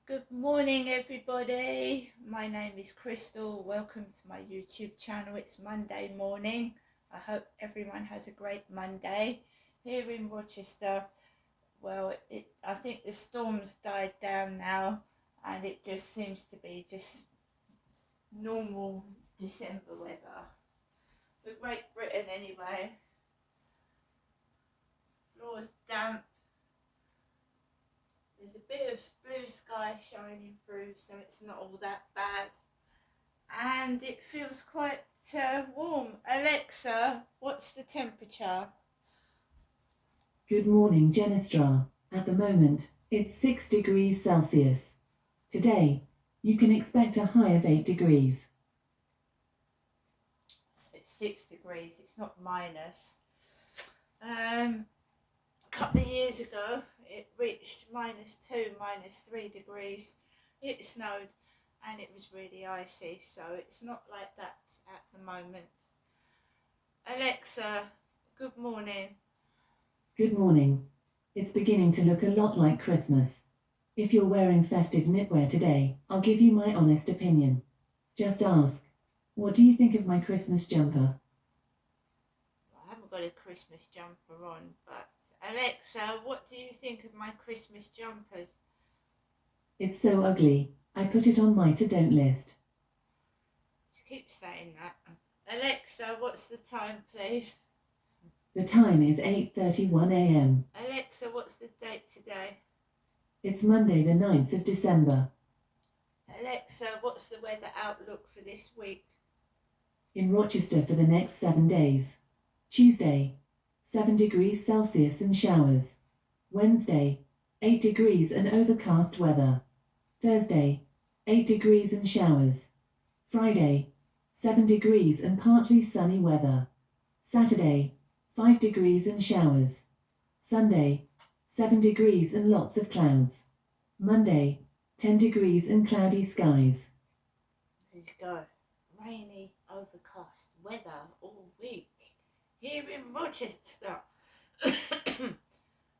Good morning, everybody. My name is Crystal. Welcome to my YouTube channel. It's Monday morning. I hope everyone has a great Monday. Here in Rochester, well, I think the storm's died down now, and it just seems to be just normal December weather. For Great Britain, anyway. Floor's damp. There's a bit of blue sky shining through, so it's not all that bad. And it feels quite warm. Alexa, what's the temperature? Good morning, Genestra. At the moment, it's 6 degrees Celsius. Today, you can expect a high of 8 degrees. It's 6 degrees, it's not minus. A couple of years ago, it reached -2, -3 degrees. It snowed and it was really icy, so it's not like that at the moment. Alexa, good morning. Good morning. It's beginning to look a lot like Christmas. If you're wearing festive knitwear today, I'll give you my honest opinion. Just ask, what do you think of my Christmas jumper? I haven't got a Christmas jumper on, but Alexa, what do you think of my Christmas jumpers? It's so ugly. I put it on my to-don't list. She keeps saying that. Alexa, what's the time, please? The time is 8:31 a.m. Alexa, what's the date today? It's Monday the 9th of December. Alexa, what's the weather outlook for this week? In Rochester for the next 7 days. Tuesday, 7 degrees Celsius and showers. Wednesday, 8 degrees and overcast weather. Thursday, 8 degrees and showers. Friday, 7 degrees and partly sunny weather. Saturday, 5 degrees and showers. Sunday, 7 degrees and lots of clouds. Monday, 10 degrees and cloudy skies. There you go. Rainy, overcast weather all week here in Rochester.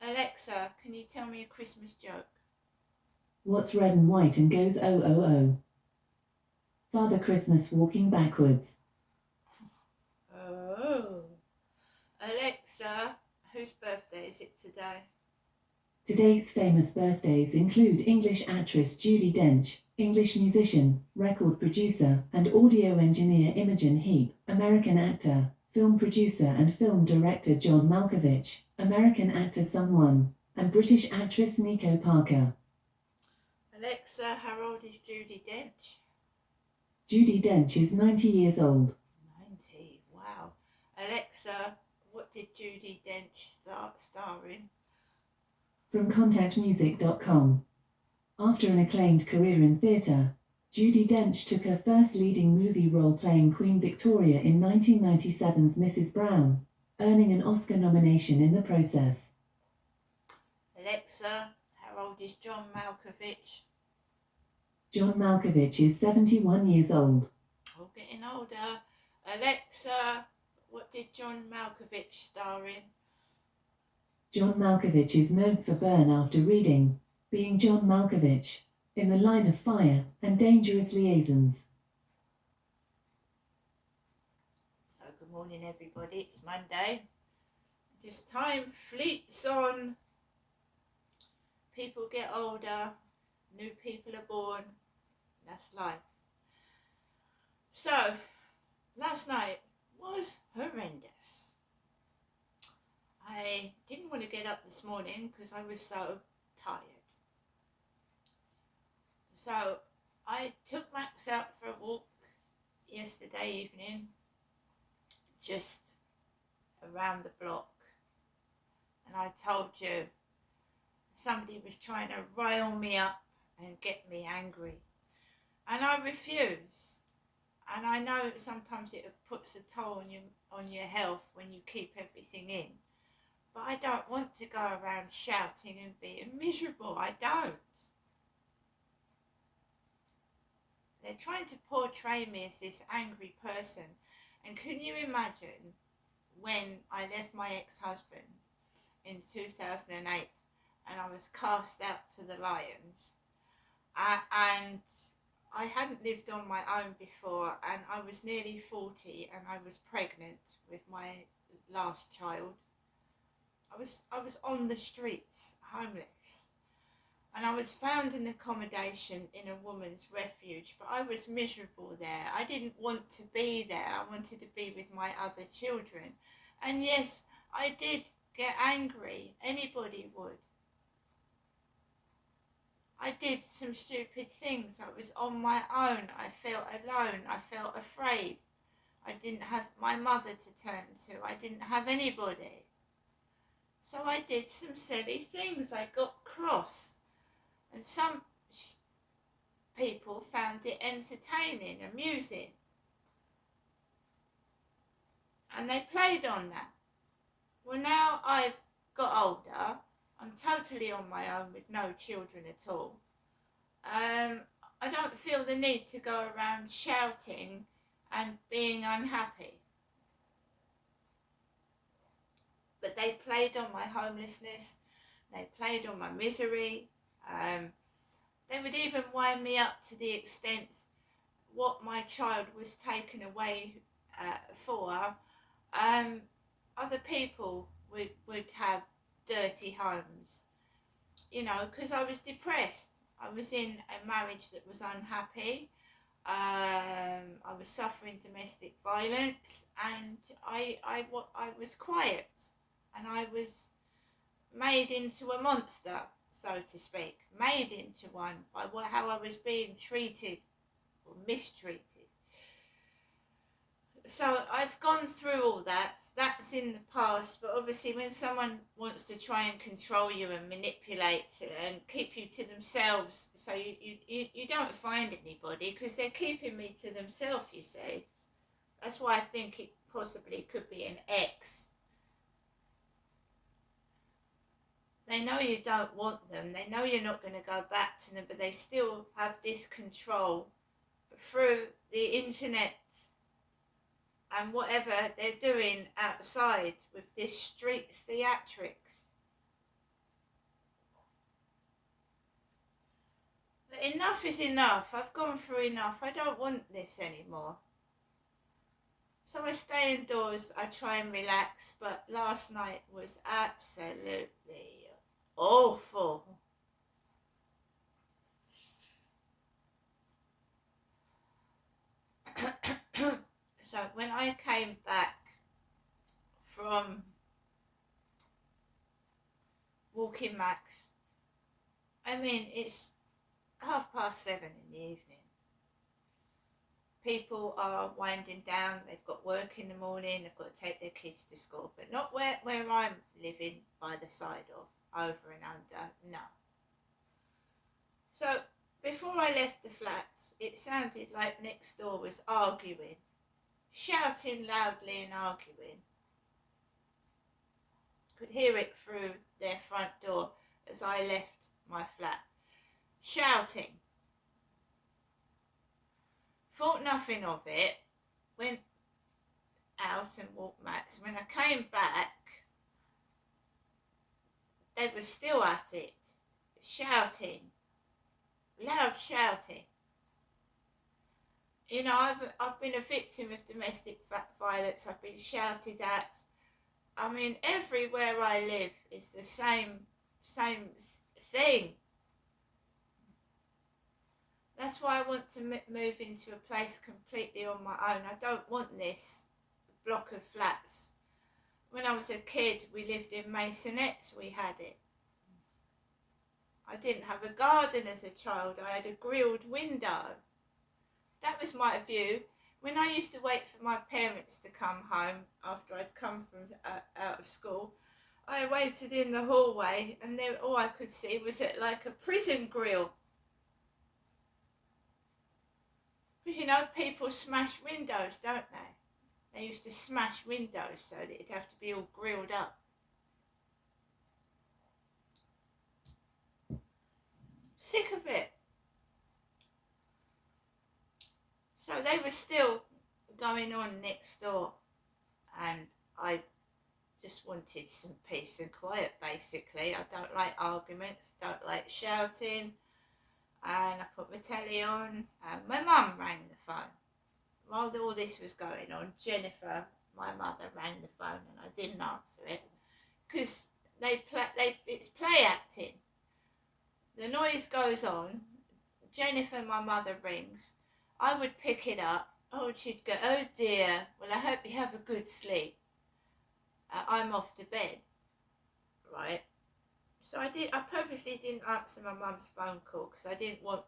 Alexa, can you tell me a Christmas joke? What's red and white and goes oh oh oh? Father Christmas walking backwards. Oh. Alexa, whose birthday is it today? Today's famous birthdays include English actress Judi Dench, English musician, record producer, and audio engineer Imogen Heap, American actor, film producer and film director John Malkovich, American actor Sun Won, and British actress Nico Parker. Alexa, how old is Judi Dench? Judi Dench is 90 years old. 90, wow. Alexa, what did Judi Dench star in? From ContactMusic.com. After an acclaimed career in theatre, Judi Dench took her first leading movie role playing Queen Victoria in 1997's Mrs. Brown, earning an Oscar nomination in the process. Alexa, how old is John Malkovich? John Malkovich is 71 years old. Oh, getting older. Alexa, what did John Malkovich star in? John Malkovich is known for Burn After Reading, being John Malkovich, In the Line of Fire, and Dangerous Liaisons. So good morning everybody, it's Monday. Just time fleets on. People get older, new people are born, that's life. So, last night was horrendous. I didn't want to get up this morning because I was so tired. So I took Max out for a walk yesterday evening, just around the block, and I told you somebody was trying to rile me up and get me angry, and I refuse. And I know sometimes it puts a toll on your health when you keep everything in, but I don't want to go around shouting and being miserable. I don't. They're trying to portray me as this angry person. And can you imagine when I left my ex-husband in 2008 and I was cast out to the lions, And I hadn't lived on my own before, and I was nearly 40, and I was pregnant with my last child. I was on the streets, homeless, and I was found in accommodation in a woman's refuge, but I was miserable there. I didn't want to be there. I wanted to be with my other children. And yes, I did get angry. Anybody would. I did some stupid things. I was on my own. I felt alone. I felt afraid. I didn't have my mother to turn to. I didn't have anybody. So I did some silly things. I got cross. And some people found it entertaining, amusing. And they played on that. Well, now I've got older, I'm totally on my own with no children at all. I don't feel the need to go around shouting and being unhappy. But they played on my homelessness. They played on my misery. They would even wind me up to the extent what my child was taken away for. Other people would have dirty homes, you know, because I was depressed. I was in a marriage that was unhappy. I was suffering domestic violence, and I was quiet, and I was made into a monster, so to speak, made into one by how I was being treated or mistreated. So I've gone through all that. That's in the past, but obviously when someone wants to try and control you and manipulate and keep you to themselves, so you don't find anybody, because they're keeping me to themselves, you see. That's why I think it possibly could be an ex. They know you don't want them. They know you're not going to go back to them, but they still have this control through the internet and whatever they're doing outside with this street theatrics. But enough is enough. I've gone through enough. I don't want this anymore. So I stay indoors. I try and relax, but last night was absolutely awful. So when I came back from Walking Max, I mean, it's 7:30 in the evening. People are winding down. They've got work in the morning. They've got to take their kids to school, but not where I'm living, by the side of, over and under, no. So before I left the flat, it sounded like next door was arguing, shouting loudly and arguing. Could hear it through their front door as I left my flat. Shouting. Thought nothing of it. Went out and walked Max. When I came back, they were still at it. Shouting. Loud shouting. You know, I've been a victim of domestic violence. I've been shouted at. I mean, everywhere I live is the same thing. That's why I want to move into a place completely on my own. I don't want this block of flats. When I was a kid, we lived in maisonettes, we had it. I didn't have a garden as a child. I had a grilled window. That was my view. When I used to wait for my parents to come home after I'd come from out of school, I waited in the hallway, and there, all I could see was like a prison grill. Because, you know, people smash windows, don't they? They used to smash windows so that it'd have to be all grilled up. Sick of it. So they were still going on next door, and I just wanted some peace and quiet, basically. I don't like arguments, don't like shouting. and I put my telly on, and my mum rang the phone. While all this was going on, Jennifer, my mother, rang the phone, and I didn't answer it because it's play acting. The noise goes on. Jennifer, my mother, rings. I would pick it up. Oh, she'd go, oh dear, well, I hope you have a good sleep. I'm off to bed, right? So I purposely didn't answer my mum's phone call because I didn't want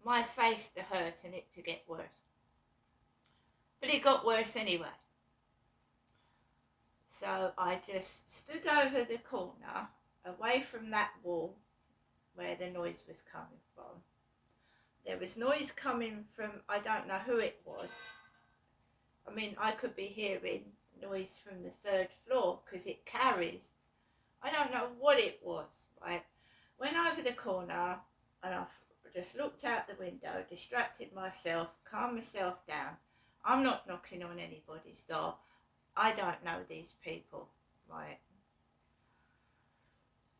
my face to hurt and it to get worse. But it got worse anyway. So I just stood over the corner, away from that wall where the noise was coming from. There was noise coming from, I don't know who it was. I mean, I could be hearing noise from the third floor because it carries. I don't know what it was, right? Went over the corner and I just looked out the window, distracted myself, calmed myself down. I'm not knocking on anybody's door. I don't know these people, right?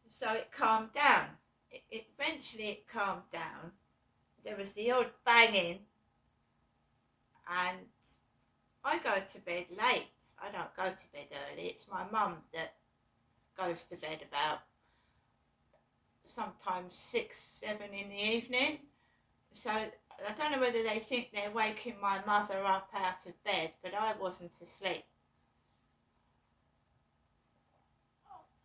So it calmed down. Eventually it calmed down. There was the odd banging, and I go to bed late. I don't go to bed early. It's my mum that goes to bed about sometimes 6, 7 in the evening. So I don't know whether they think they're waking my mother up out of bed, but I wasn't asleep.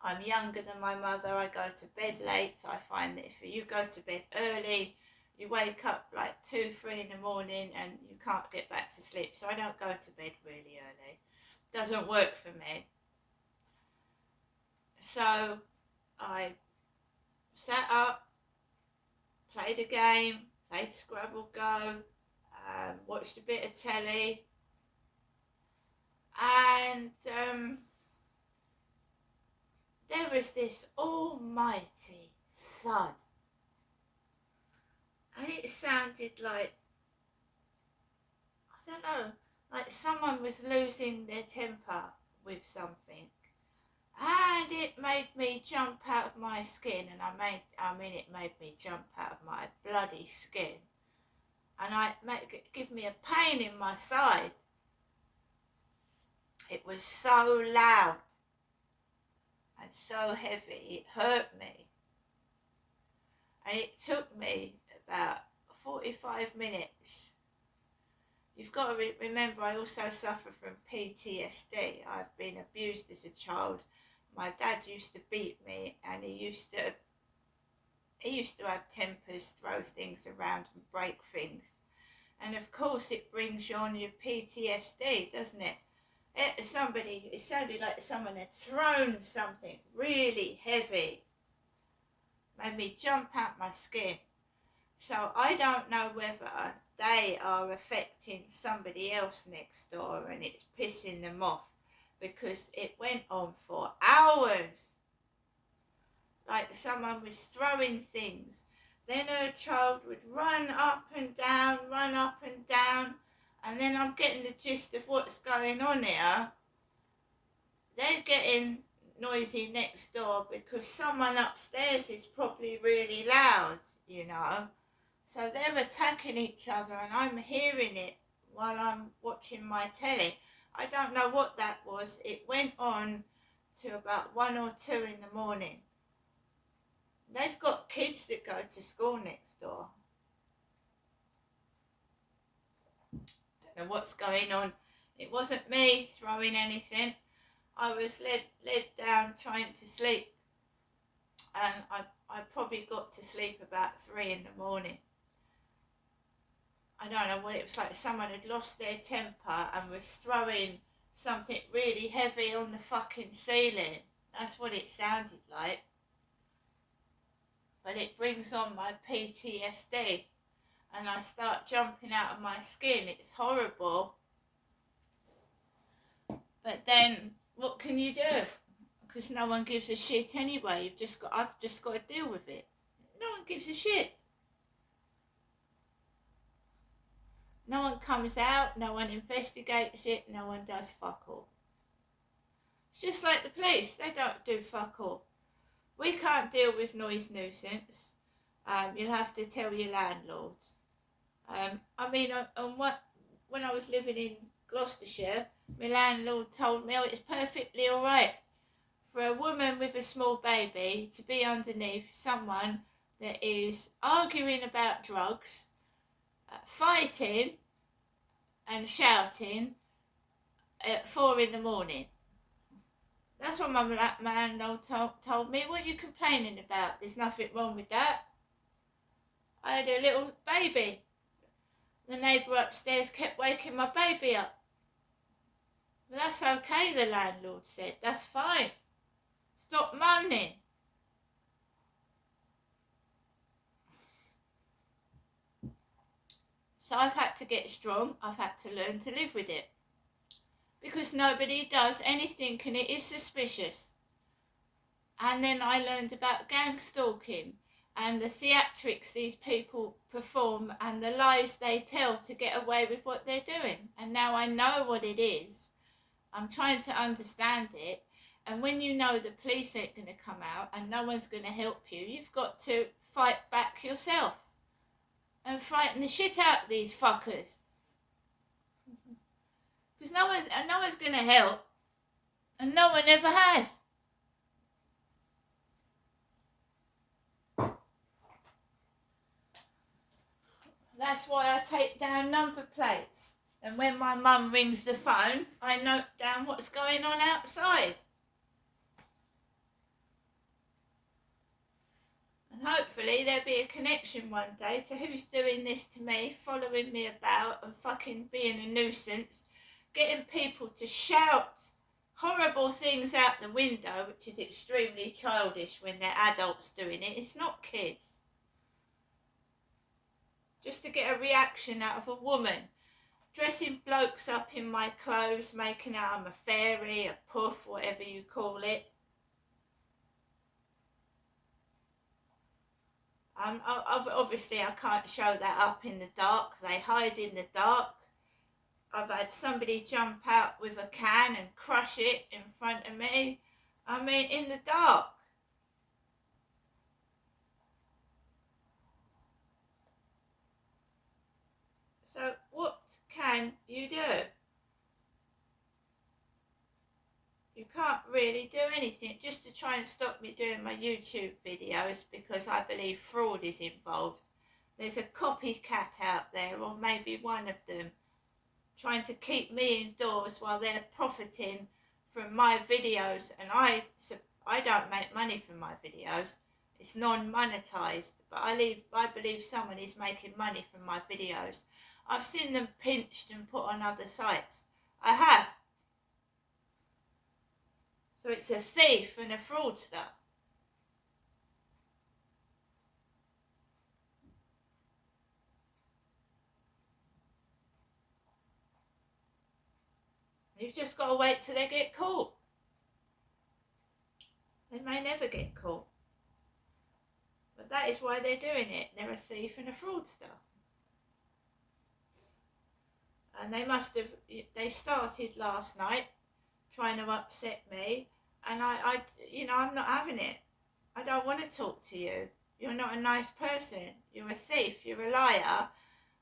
I'm younger than my mother. I go to bed late. I find that if you go to bed early, you wake up like 2, 3 in the morning and you can't get back to sleep. So I don't go to bed really early. Doesn't work for me. So I sat up, played a game, played Scrabble Go, watched a bit of telly, and there was this almighty thud. And it sounded like, I don't know, like someone was losing their temper with something. And it made me jump out of my skin, and it made me jump out of my bloody skin. And give me a pain in my side. It was so loud and so heavy, it hurt me. And it took me about 45 minutes. You've got to remember, I also suffer from PTSD. I've been abused as a child. My dad used to beat me, and he used to have tempers, throw things around and break things. And of course it brings you on your PTSD, doesn't it? It sounded like someone had thrown something really heavy. Made me jump out my skin. So I don't know whether they are affecting somebody else next door and it's pissing them off, because it went on for hours. Like someone was throwing things. Then her child would run up and down, and then I'm getting the gist of what's going on here. They're getting noisy next door because someone upstairs is probably really loud, you know. So they're attacking each other, and I'm hearing it while I'm watching my telly. I don't know what that was. It went on to about 1 or 2 in the morning. They've got kids that go to school next door. Don't know what's going on. It wasn't me throwing anything. I was led down trying to sleep, and I probably got to sleep about 3 in the morning. I don't know what it was like. Someone had lost their temper and was throwing something really heavy on the fucking ceiling. That's what it sounded like. But it brings on my PTSD, and I start jumping out of my skin. It's horrible. But then, what can you do? Because no one gives a shit anyway. I've just got to deal with it. No one gives a shit. No one comes out, no one investigates it, no one does fuck all. It's just like the police, they don't do fuck all. We can't deal with noise nuisance. You'll have to tell your landlord. I mean, when I was living in Gloucestershire, my landlord told me, oh, it's perfectly all right for a woman with a small baby to be underneath someone that is arguing about drugs, fighting and shouting at 4 a.m. That's what my landlord told me. What are you complaining about? There's nothing wrong with that. I had a little baby. The neighbour upstairs kept waking my baby up. Well, that's okay, the landlord said. That's fine. Stop moaning. So I've had to get strong. I've had to learn to live with it. Because nobody does anything and it is suspicious. And then I learned about gang stalking and the theatrics these people perform and the lies they tell to get away with what they're doing. And now I know what it is. I'm trying to understand it. And when you know the police ain't going to come out and no one's going to help you, you've got to fight back yourself and frighten the shit out of these fuckers. Because no one's going to help, and no one ever has. That's why I take down number plates. And when my mum rings the phone, I note down what's going on outside. And hopefully there'll be a connection one day to who's doing this to me, following me about and fucking being a nuisance, getting people to shout horrible things out the window, which is extremely childish when they're adults doing it. It's not kids. Just to get a reaction out of a woman. Dressing blokes up in my clothes, making out I'm a fairy, a puff, whatever you call it. Obviously I can't show that up in the dark. They hide in the dark. I've had somebody jump out with a can and crush it in front of me. I mean, in the dark. So what can you do? You can't really do anything just to try and stop me doing my YouTube videos because I believe fraud is involved. There's a copycat out there, or maybe one of them, trying to keep me indoors while they're profiting from my videos. And I don't make money from my videos. It's non-monetized, but I believe someone is making money from my videos. I've seen them pinched and put on other sites. I have. So it's a thief and a fraudster. You've just got to wait till they get caught. They may never get caught. But that is why they're doing it. They're a thief and a fraudster. And they started last night trying to upset me. And I'm not having it. I don't want to talk to you. You're not a nice person. You're a thief. You're a liar.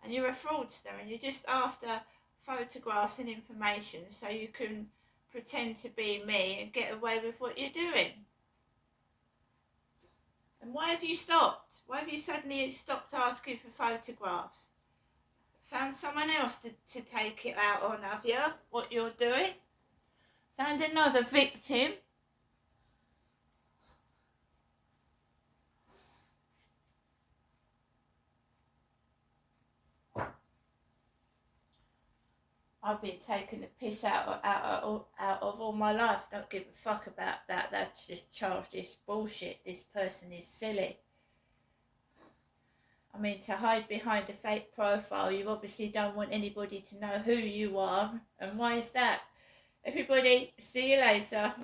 And you're a fraudster. And you're just after photographs and information so you can pretend to be me and get away with what you're doing. And why have you stopped? Why have you suddenly stopped asking for photographs? Found someone else to take it out on, have you? What you're doing? Found another victim? I've been taking the piss out of all my life. Don't give a fuck about that. That's just childish bullshit. This person is silly. I mean, to hide behind a fake profile, you obviously don't want anybody to know who you are. And why is that? Everybody, see you later.